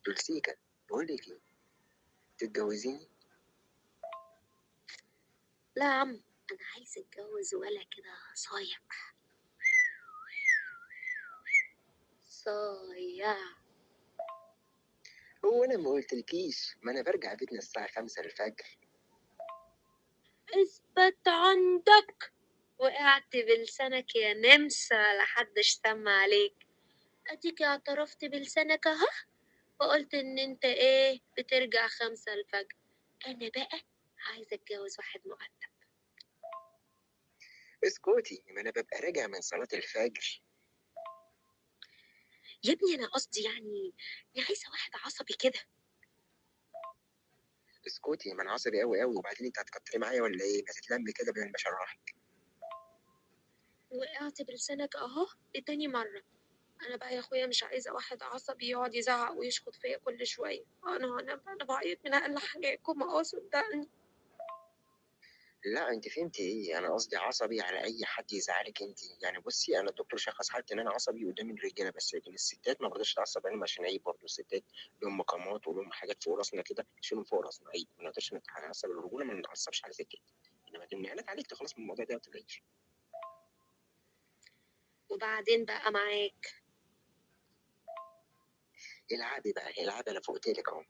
دولسيكا، بقول لك ايه، تتجوزيني؟ لا يا عم، انا عايزه اتجوز ولا كده صايع صايع. هو انا ما قلتلكيش؟ ما انا برجع بيتنا الساعه 5 الفجر. اثبت عندك. وقعت بلسانك يا نمس، ولا حدش سمع عليك. اديك اعترفت بلسانك اهو، وقلت ان انت ايه بترجع 5 الفجر. انا بقى عايزه اتجوز واحد مؤدب. اسكتي، ما انا ببقى راجع من صلاه الفجر. يا ابني انا قصدي يعني عايزه واحد عصبي كده. اسكتي، ما انا عصبي قوي قوي، وبعدين انت هتكتري معايا ولا ايه؟ ما تتلمي كده بين بشرحك. وقعت بلسانك اهو لتاني مره. انا بقى يا اخويا مش عايزه واحد عصبي يقعد يزعق ويشخط فيا كل شويه. انا بعيط من اقل حاجه ما صدقني. لا انت فهمتي ايه، انا قصدي عصبي على اي حد يزعلك انت. يعني بصي، انا الدكتور شخص حالتي ان انا عصبي قدام الرجاله بس، لكن الستات ما برضاش اتعصب عليهم، عشان عيب برضه. الستات لهم مقامات ولهم حاجات فوق راسنا كده، نشيلهم فوق راسنا، عيب. ما نقدرش نتعصب الرجوله، ما نتعصبش على ستات. انما تمنعنات عليك تخلص من الموضوع ده ما تلاقيش. وبعدين بقى معاك. العبي بقى العبي، انا فوقت لك اهو.